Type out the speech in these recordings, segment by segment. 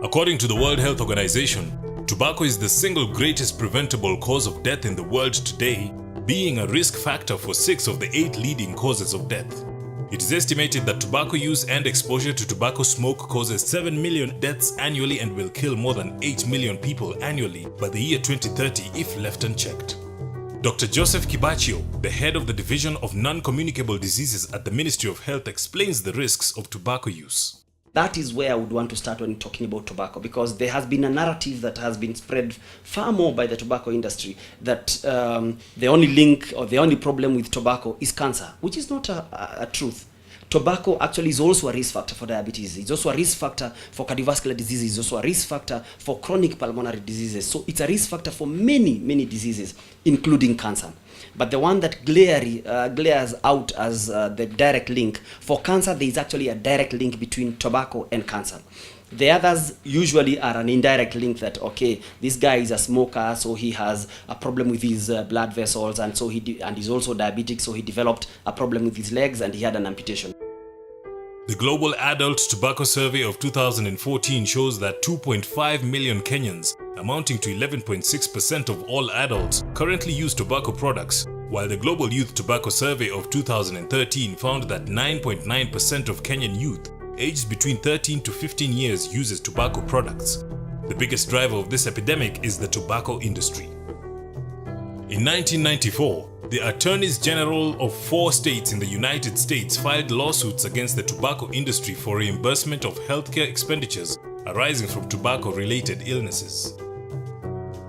According to the World Health Organization, tobacco is the single greatest preventable cause of death in the world today, being a risk factor for 6 of the 8 leading causes of death. It is estimated that tobacco use and exposure to tobacco smoke causes 7 million deaths annually and will kill more than 8 million people annually by the year 2030 if left unchecked. Dr. Joseph Kibachio, the head of the Division of Non-Communicable Diseases at the Ministry of Health, explains the risks of tobacco use. That is where I would want to start when talking about tobacco, because there has been a narrative that has been spread far more by the tobacco industry that the only link or the only problem with tobacco is cancer, which is not a truth. Tobacco actually is also a risk factor for diabetes. It's also a risk factor for cardiovascular diseases. It's also a risk factor for chronic pulmonary diseases. So it's a risk factor for many, many diseases, including cancer. But the one that glares out as the direct link, for cancer, there is actually a direct link between tobacco and cancer. The others usually are an indirect link that, okay, this guy is a smoker, so he has a problem with his blood vessels, and so and he's also diabetic, so he developed a problem with his legs and he had an amputation. The Global Adult Tobacco Survey of 2014 shows that 2.5 million Kenyans, amounting to 11.6% of all adults, currently use tobacco products, while the Global Youth Tobacco Survey of 2013 found that 9.9% of Kenyan youth aged between 13 to 15 years uses tobacco products. The biggest driver of this epidemic is the tobacco industry. In 1994, the Attorneys General of 4 states in the United States filed lawsuits against the tobacco industry for reimbursement of healthcare expenditures arising from tobacco-related illnesses.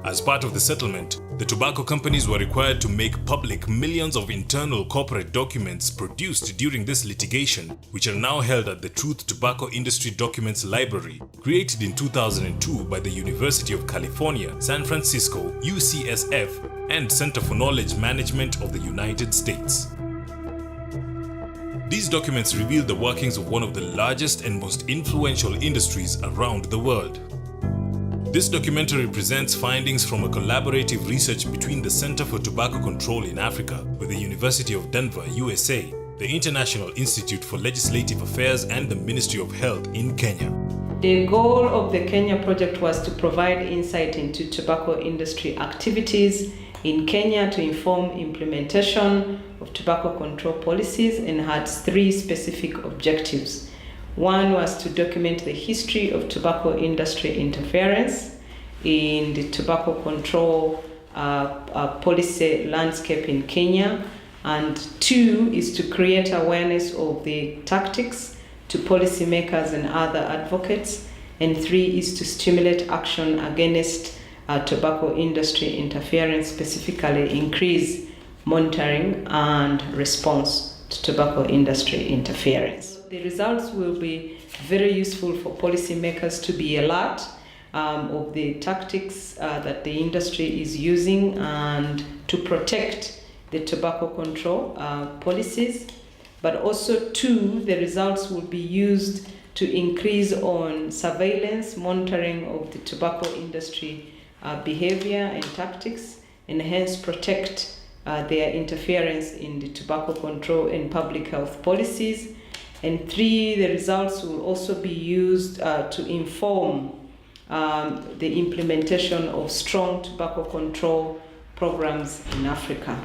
As part of the settlement, the tobacco companies were required to make public millions of internal corporate documents produced during this litigation, which are now held at the Truth Tobacco Industry Documents Library, created in 2002 by the University of California, San Francisco, UCSF, and Center for Knowledge Management of the United States. These documents reveal the workings of one of the largest and most influential industries around the world. This documentary presents findings from a collaborative research between the Center for Tobacco Control in Africa with the University of Denver, USA, the International Institute for Legislative Affairs, and the Ministry of Health in Kenya. The goal of the Kenya project was to provide insight into tobacco industry activities in Kenya to inform implementation of tobacco control policies, and had 3 specific objectives. One was to document the history of tobacco industry interference in the tobacco control policy landscape in Kenya. And 2 is to create awareness of the tactics to policymakers and other advocates. And 3 is to stimulate action against tobacco industry interference, specifically increase monitoring and response to tobacco industry interference. The results will be very useful for policymakers to be alert of the tactics that the industry is using and to protect the tobacco control policies. But also, 2, the results will be used to increase on surveillance, monitoring of the tobacco industry behavior and tactics, and hence protect their interference in the tobacco control and public health policies. And 3, the results will also be used to inform the implementation of strong tobacco control programs in Africa.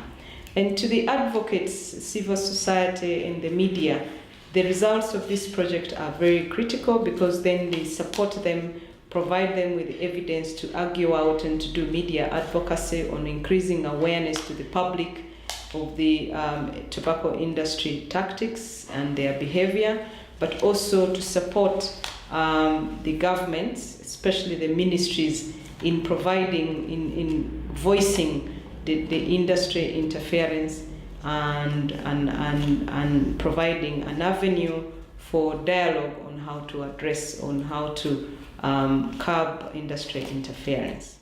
And to the advocates, civil society, and the media, the results of this project are very critical, because then they support them, provide them with evidence to argue out and to do media advocacy on increasing awareness to the public of the tobacco industry tactics and their behavior, but also to support the governments, especially the ministries, in providing, in voicing the industry interference and providing an avenue for dialogue on how to address, on how to curb industry interference.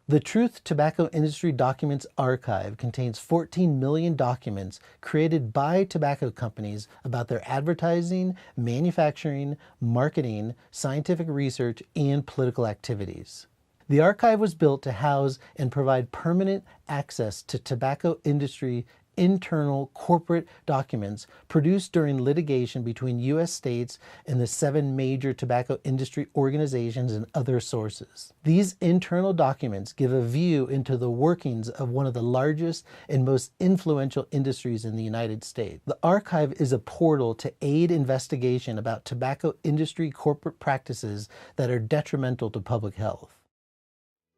The Truth Tobacco Industry Documents Archive contains 14 million documents created by tobacco companies about their advertising, manufacturing, marketing, scientific research, and political activities. The archive was built to house and provide permanent access to tobacco industry internal corporate documents produced during litigation between U.S. states and the 7 major tobacco industry organizations and other sources. These internal documents give a view into the workings of one of the largest and most influential industries in the United States. The archive is a portal to aid investigation about tobacco industry corporate practices that are detrimental to public health.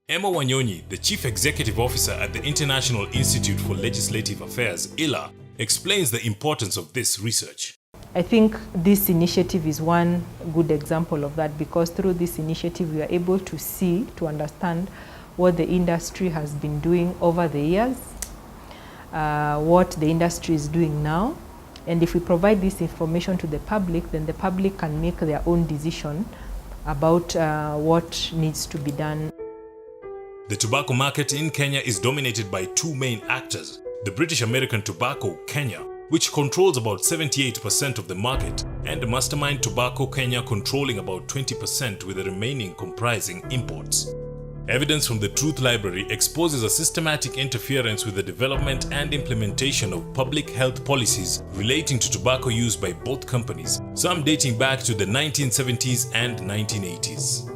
Emma Wanyonyi, the Chief Executive Officer at the International Institute for Legislative Affairs, ILA, explains the importance of this research. I think this initiative is one good example of that, because through this initiative we are able to see, to understand what the industry has been doing over the years, what the industry is doing now, and if we provide this information to the public, then the public can make their own decision about what needs to be done. The tobacco market in Kenya is dominated by 2 main actors: the British American Tobacco Kenya, which controls about 78% of the market, and Mastermind Tobacco Kenya controlling about 20%, with the remaining comprising imports. Evidence from the Truth Library exposes a systematic interference with the development and implementation of public health policies relating to tobacco use by both companies, some dating back to the 1970s and 1980s.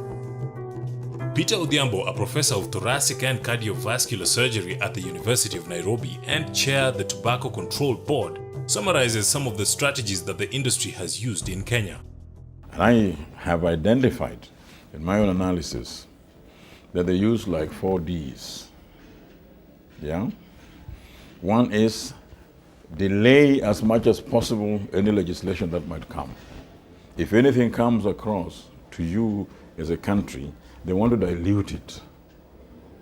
Peter Odhiambo, a professor of thoracic and cardiovascular surgery at the University of Nairobi and chair the Tobacco Control Board, summarizes some of the strategies that the industry has used in Kenya. I have identified in my own analysis that they use like 4 Ds. Yeah? One is delay as much as possible any legislation that might come. If anything comes across to you as a country, they want to dilute it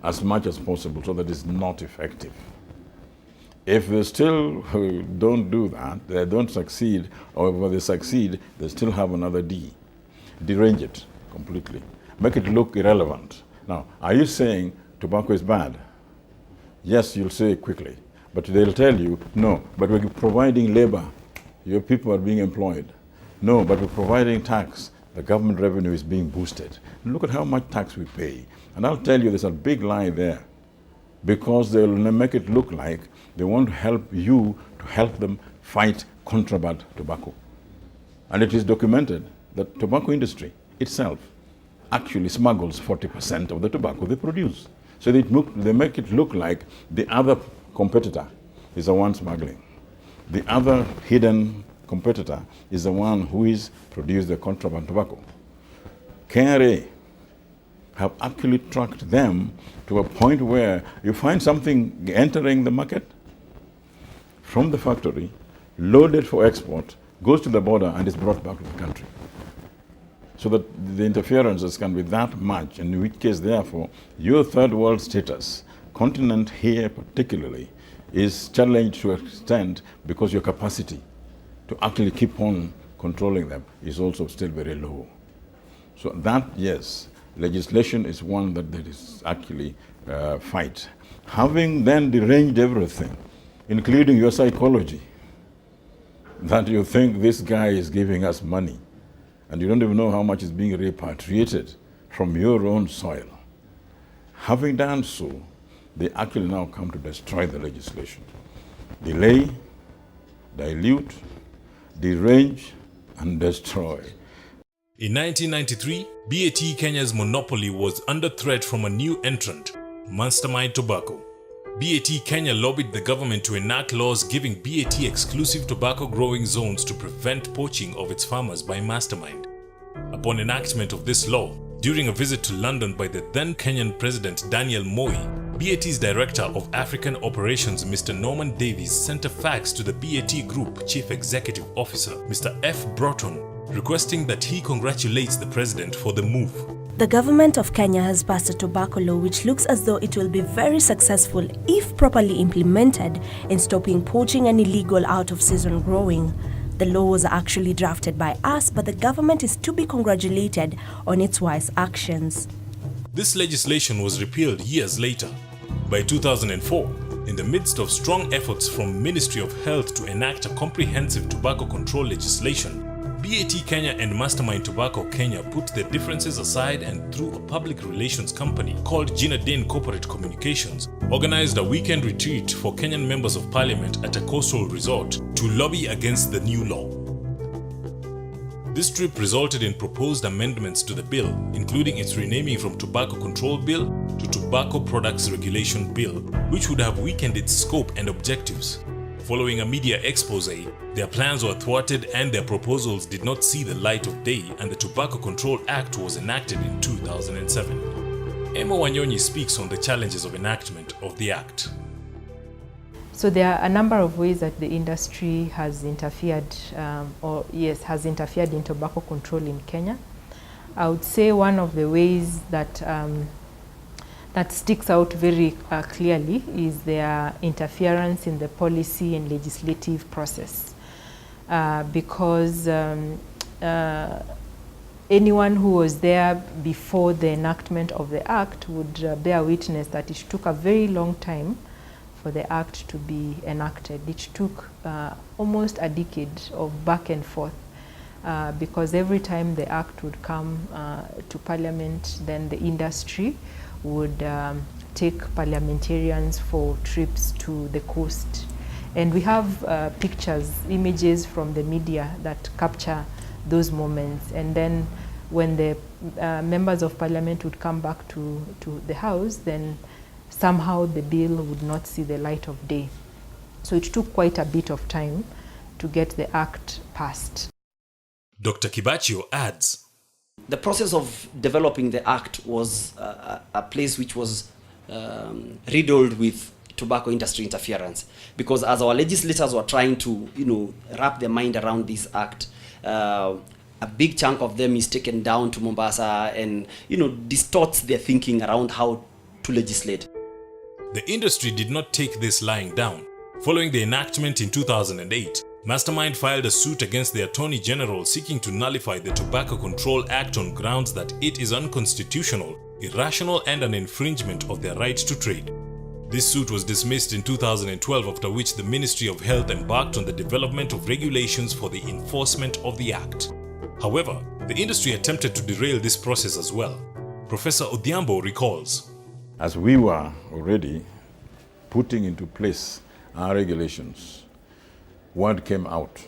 as much as possible so that it's not effective. If they still don't do that, they don't succeed, or when they succeed, they still have another D. Derange it completely. Make it look irrelevant. Now, are you saying tobacco is bad? Yes, you'll say it quickly. But they'll tell you, no, but we're providing labor. Your people are being employed. No, but we're providing tax. The government revenue is being boosted. Look at how much tax we pay. And I'll tell you there's a big lie there, because they'll make it look like they want to help you to help them fight contraband tobacco. And it is documented that the tobacco industry itself actually smuggles 40% of the tobacco they produce. So they make it look like the other competitor is the one smuggling. The other hidden competitor is the one who is produced the contraband tobacco. KRA have actually tracked them to a point where you find something entering the market from the factory, loaded for export, goes to the border and is brought back to the country. So that the interferences can be that much, in which case, therefore, your third world status, continent here particularly, is challenged to an extent because your capacity to actually keep on controlling them is also still very low. So that, yes, legislation is one that is actually fight. Having then deranged everything, including your psychology, that you think this guy is giving us money, and you don't even know how much is being repatriated from your own soil. Having done so, they actually now come to destroy the legislation. Delay, dilute, derange, and destroy. In 1993, BAT Kenya's monopoly was under threat from a new entrant, Mastermind Tobacco. BAT Kenya lobbied the government to enact laws giving BAT exclusive tobacco growing zones to prevent poaching of its farmers by Mastermind. Upon enactment of this law, during a visit to London by the then Kenyan President Daniel Moi, BAT's Director of African Operations Mr. Norman Davies sent a fax to the BAT Group Chief Executive Officer Mr. F. Broughton, requesting that he congratulates the President for the move. The government of Kenya has passed a tobacco law which looks as though it will be very successful if properly implemented in stopping poaching and illegal out-of-season growing. The law was actually drafted by us, but the government is to be congratulated on its wise actions. This legislation was repealed years later. By 2004, in the midst of strong efforts from Ministry of Health to enact a comprehensive tobacco control legislation, BAT Kenya and Mastermind Tobacco Kenya put their differences aside and through a public relations company called Gina Dane Corporate Communications, organized a weekend retreat for Kenyan members of parliament at a coastal resort to lobby against the new law. This trip resulted in proposed amendments to the bill, including its renaming from Tobacco Control Bill to Tobacco Products Regulation Bill, which would have weakened its scope and objectives. Following a media expose, their plans were thwarted and their proposals did not see the light of day, and the Tobacco Control Act was enacted in 2007. Emma Wanyonyi speaks on the challenges of enactment of the Act. So there are a number of ways that the industry has interfered, has interfered in tobacco control in Kenya. I would say one of the ways that that sticks out very clearly is their interference in the policy and legislative process, because anyone who was there before the enactment of the Act would bear witness that it took a very long time for the Act to be enacted. It took almost a decade of back and forth, because every time the Act would come to Parliament, then the industry would take parliamentarians for trips to the coast. And we have pictures, images from the media that capture those moments. And then when the members of Parliament would come back to the House, then somehow the bill would not see the light of day. So it took quite a bit of time to get the Act passed. Dr. Kibachio adds, the process of developing the Act was a place which was riddled with tobacco industry interference, because as our legislators were trying to, wrap their mind around this Act, a big chunk of them is taken down to Mombasa and, distorts their thinking around how to legislate. The industry did not take this lying down. Following the enactment in 2008, Mastermind filed a suit against the Attorney General seeking to nullify the Tobacco Control Act on grounds that it is unconstitutional, irrational, and an infringement of their right to trade. This suit was dismissed in 2012, after which the Ministry of Health embarked on the development of regulations for the enforcement of the Act. However, the industry attempted to derail this process as well. Professor Odhiambo recalls, as we were already putting into place our regulations, word came out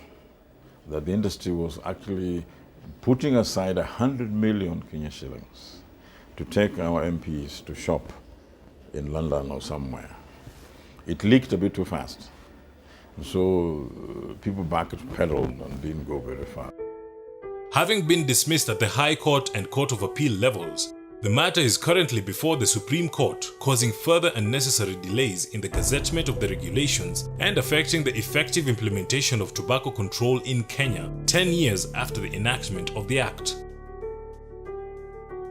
that the industry was actually putting aside 100 million Kenya shillings to take our MPs to shop in London or somewhere. It leaked a bit too fast. So people backpedaled and didn't go very far. Having been dismissed at the High Court and Court of Appeal levels, the matter is currently before the Supreme Court, causing further unnecessary delays in the gazettement of the regulations and affecting the effective implementation of tobacco control in Kenya 10 years after the enactment of the Act.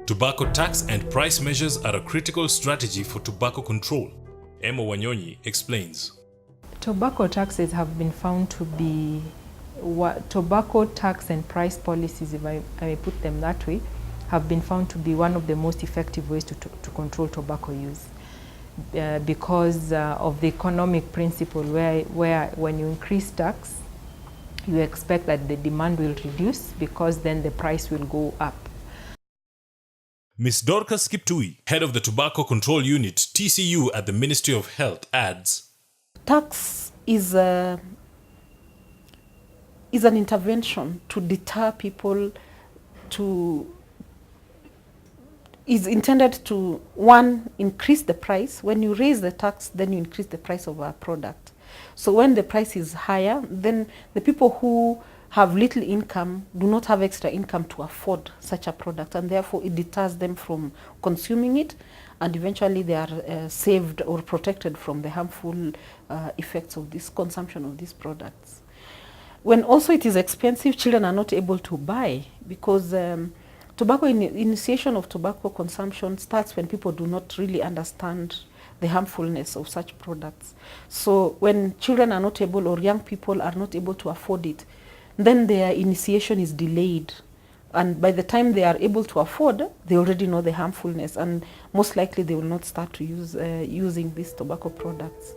Tobacco tax and price measures are a critical strategy for tobacco control. Emma Wanyonyi explains. Tobacco taxes have been found to be, tobacco tax and price policies, if I may put them that way, have been found to be one of the most effective ways to control tobacco use, because of the economic principle where when you increase tax, you expect that the demand will reduce, because then the price will go up. Ms. Dorcas Kiptui, head of the Tobacco Control Unit, TCU at the Ministry of Health, adds, tax is an intervention to deter people is intended to, one, increase the price. When you raise the tax, then you increase the price of our product. So when the price is higher, then the people who have little income do not have extra income to afford such a product, and therefore it deters them from consuming it, and eventually they are saved or protected from the harmful effects of this consumption of these products. When also it is expensive, children are not able to buy, because initiation of tobacco consumption starts when people do not really understand the harmfulness of such products. So when children are not able, or young people are not able to afford it, then their initiation is delayed. And by the time they are able to afford, they already know the harmfulness, and most likely they will not start to use using these tobacco products.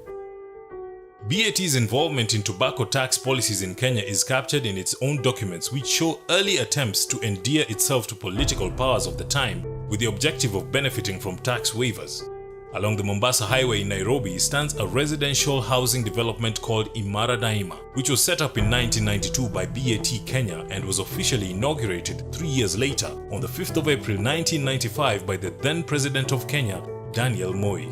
BAT's involvement in tobacco tax policies in Kenya is captured in its own documents, which show early attempts to endear itself to political powers of the time with the objective of benefiting from tax waivers. Along the Mombasa Highway in Nairobi stands a residential housing development called Imara Daima, which was set up in 1992 by BAT Kenya and was officially inaugurated 3 years later on the 5th of April 1995 by the then President of Kenya, Daniel Moi.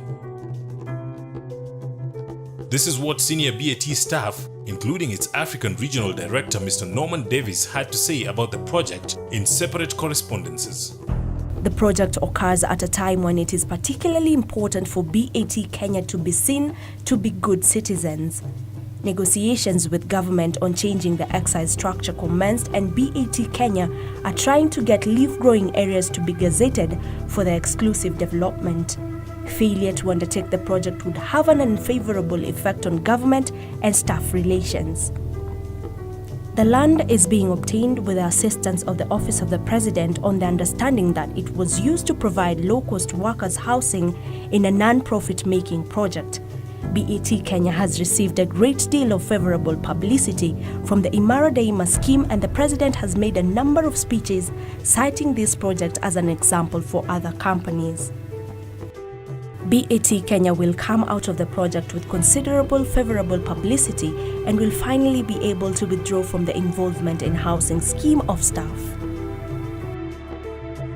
This is what senior BAT staff, including its African Regional Director Mr. Norman Davis, had to say about the project in separate correspondences. The project occurs at a time when it is particularly important for BAT Kenya to be seen to be good citizens. Negotiations with government on changing the excise structure commenced, and BAT Kenya are trying to get leaf-growing areas to be gazetted for their exclusive development. Failure to undertake the project would have an unfavorable effect on government and staff relations. The land is being obtained with the assistance of the Office of the President on the understanding that it was used to provide low-cost workers housing in a non-profit making project. BAT Kenya has received a great deal of favorable publicity from the Imara Daima scheme, and the President has made a number of speeches citing this project as an example for other companies. BAT Kenya will come out of the project with considerable favorable publicity and will finally be able to withdraw from the involvement in housing scheme of staff.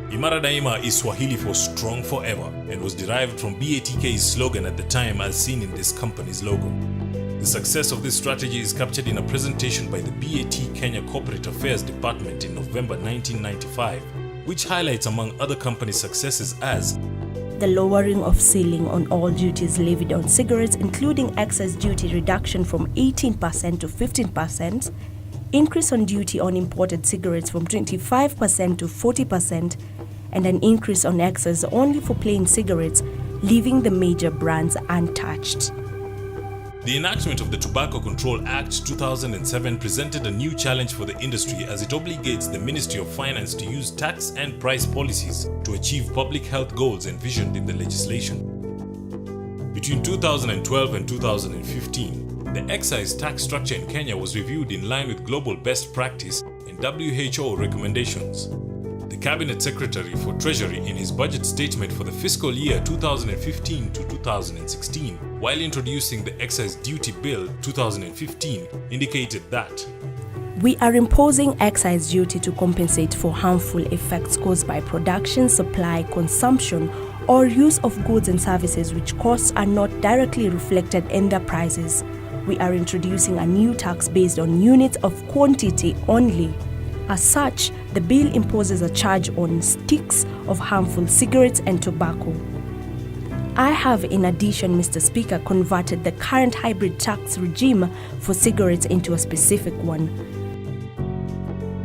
Imara Daima is Swahili for strong forever and was derived from BATK's slogan at the time as seen in this company's logo. The success of this strategy is captured in a presentation by the BAT Kenya Corporate Affairs Department in November 1995, which highlights among other company successes as the lowering of ceiling on all duties levied on cigarettes, including excise duty reduction from 18% to 15%, increase on duty on imported cigarettes from 25% to 40%, and an increase on excise only for plain cigarettes, leaving the major brands untouched. The enactment of the Tobacco Control Act 2007 presented a new challenge for the industry as it obligates the Ministry of Finance to use tax and price policies to achieve public health goals envisioned in the legislation. Between 2012 and 2015, the excise tax structure in Kenya was reviewed in line with global best practice and WHO recommendations. The Cabinet Secretary for Treasury, in his budget statement for the fiscal year 2015 to 2016, while introducing the Excise Duty Bill 2015, indicated that we are imposing excise duty to compensate for harmful effects caused by production, supply, consumption, or use of goods and services which costs are not directly reflected in their prices. We are introducing a new tax based on units of quantity only. As such, the bill imposes a charge on sticks of harmful cigarettes and tobacco. I have, in addition, Mr. Speaker, converted the current hybrid tax regime for cigarettes into a specific one.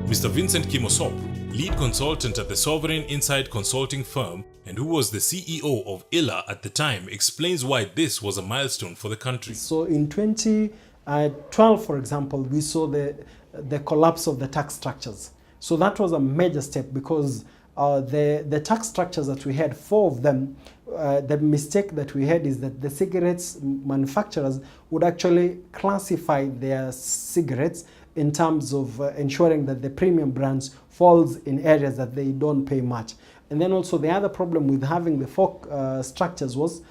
Mr. Vincent Kimosop, lead consultant at the Sovereign Insight Consulting firm and who was the CEO of ILA at the time, explains why this was a milestone for the country. So in 2012, for example, we saw the collapse of the tax structures. So that was a major step because the tax structures that we had, 4 of them, the mistake that we had is that the cigarettes manufacturers would actually classify their cigarettes in terms of ensuring that the premium brands falls in areas that they don't pay much. And then also the other problem with having the 4 structures was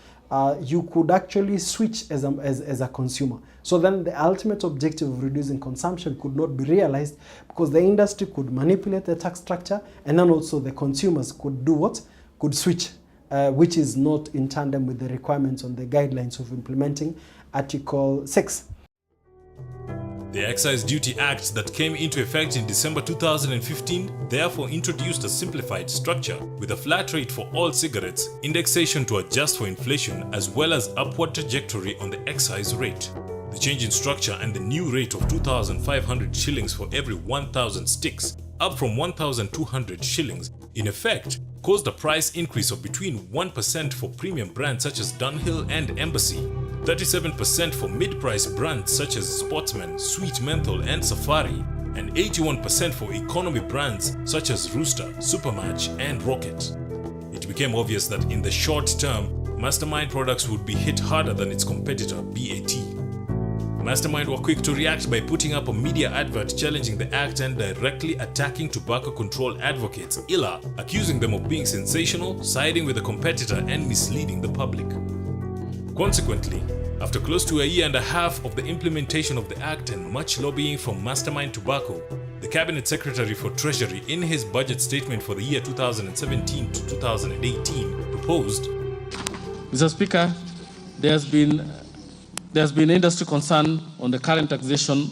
you could actually switch as a consumer. So then the ultimate objective of reducing consumption could not be realized because the industry could manipulate the tax structure, and then also the consumers could do what? Could switch, which is not in tandem with the requirements on the guidelines of implementing Article 6. The Excise Duty Act that came into effect in December 2015 therefore introduced a simplified structure with a flat rate for all cigarettes, indexation to adjust for inflation, as well as upward trajectory on the excise rate. The change in structure and the new rate of 2,500 shillings for every 1,000 sticks, up from 1,200 shillings, in effect caused a price increase of between 1% for premium brands such as Dunhill and Embassy, 37% for mid-price brands such as Sportsman, Sweet Menthol and Safari, and 81% for economy brands such as Rooster, Supermatch and Rocket. It became obvious that in the short term, Mastermind products would be hit harder than its competitor BAT. Mastermind were quick to react by putting up a media advert challenging the act and directly attacking tobacco control advocates, ILA, accusing them of being sensational, siding with a competitor and misleading the public. Consequently, after close to a year and a half of the implementation of the act and much lobbying from Mastermind Tobacco, the Cabinet Secretary for Treasury in his budget statement for the year 2017 to 2018 proposed, Mr. Speaker, there's been industry concern on the current taxation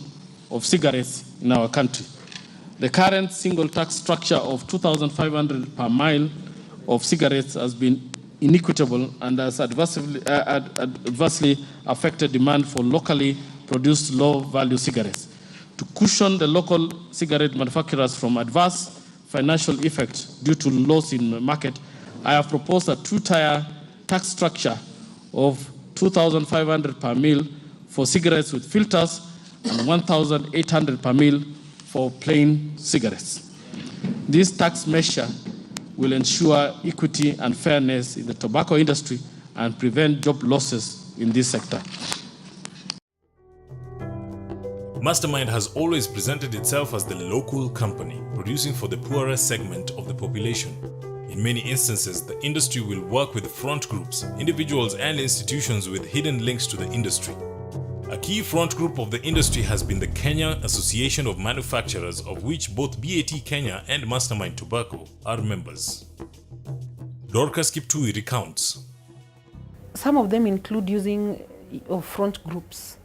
of cigarettes in our country. The current single tax structure of 2,500 per mile of cigarettes has been inequitable and has adversely affected demand for locally produced low-value cigarettes. To cushion the local cigarette manufacturers from adverse financial effect due to loss in the market, I have proposed a two-tier tax structure of 2,500 per mil for cigarettes with filters and 1,800 per mil for plain cigarettes. This tax measure will ensure equity and fairness in the tobacco industry and prevent job losses in this sector. Mastermind has always presented itself as the local company, producing for the poorer segment of the population. In many instances, the industry will work with front groups, individuals and institutions with hidden links to the industry. A key front group of the industry has been the Kenya Association of Manufacturers, of which both BAT Kenya and Mastermind Tobacco are members. Dorcas Kiptui recounts. Some of them include using of front groups.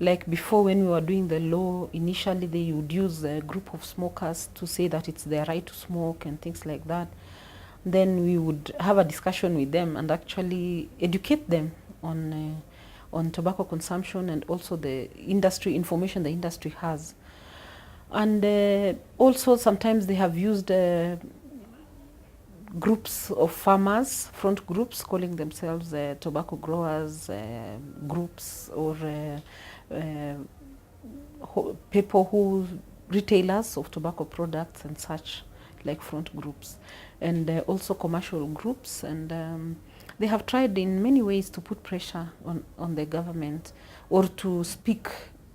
Like before, when we were doing the law, initially they would use a group of smokers to say that it's their right to smoke and things like that. Then we would have a discussion with them and actually educate them on tobacco consumption and also the industry information the industry has. And also sometimes they have used groups of farmers, front groups, calling themselves tobacco growers groups, or people who retailers of tobacco products and such, like front groups, and also commercial groups. And they have tried in many ways to put pressure on the government or to speak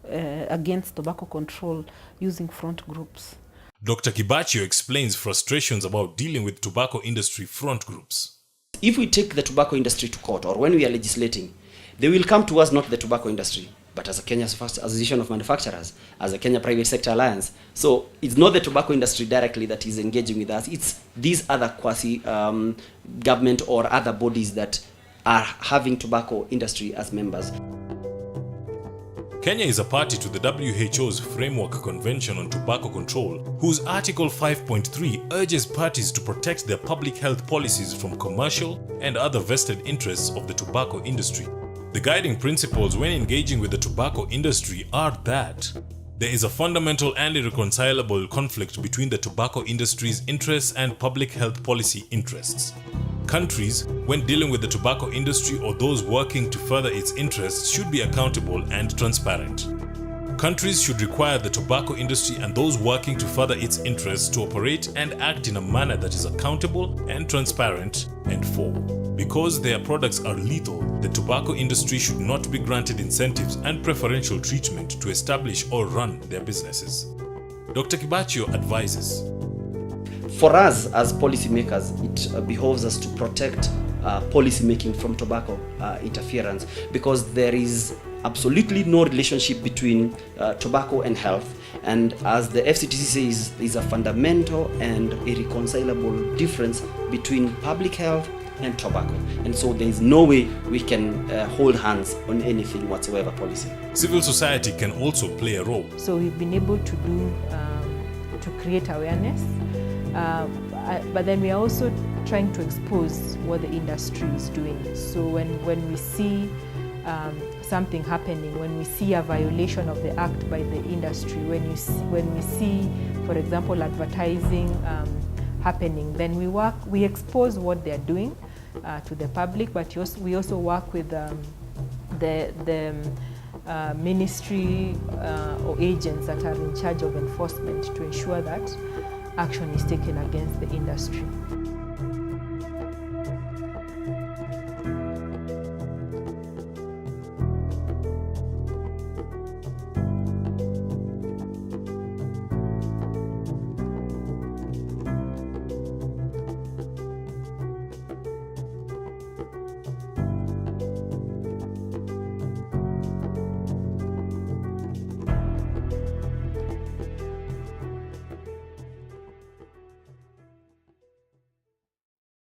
against tobacco control using front groups. Dr. Kibachio explains frustrations about dealing with tobacco industry front groups. If we take the tobacco industry to court or when we are legislating, they will come to us, not the tobacco industry, but as a Kenya's First Association of Manufacturers, as a Kenya Private Sector Alliance. So it's not the tobacco industry directly that is engaging with us, it's these other quasi-government or other bodies that are having tobacco industry as members. Kenya is a party to the WHO's Framework Convention on Tobacco Control, whose Article 5.3 urges parties to protect their public health policies from commercial and other vested interests of the tobacco industry. The guiding principles when engaging with the tobacco industry are that there is a fundamental and irreconcilable conflict between the tobacco industry's interests and public health policy interests. Countries, when dealing with the tobacco industry or those working to further its interests, should be accountable and transparent. Countries should require the tobacco industry and those working to further its interests to operate and act in a manner that is accountable and transparent. And 4. Because their products are lethal, the tobacco industry should not be granted incentives and preferential treatment to establish or run their businesses. Dr. Kibachio advises. For us as policymakers, it behoves us to protect policy making from tobacco interference, because there is absolutely no relationship between tobacco and health. And as the FCTC says, there is a fundamental and irreconcilable difference between public health and tobacco. And so there is no way we can hold hands on anything whatsoever policy. Civil society can also play a role. So we've been able to do, to create awareness. But then we are also trying to expose what the industry is doing. So when we see something happening, when we see a violation of the act by the industry, when we see, for example, advertising happening, then we expose what they're doing to the public, but we also work with the ministry or agents that are in charge of enforcement to ensure that action is taken against the industry.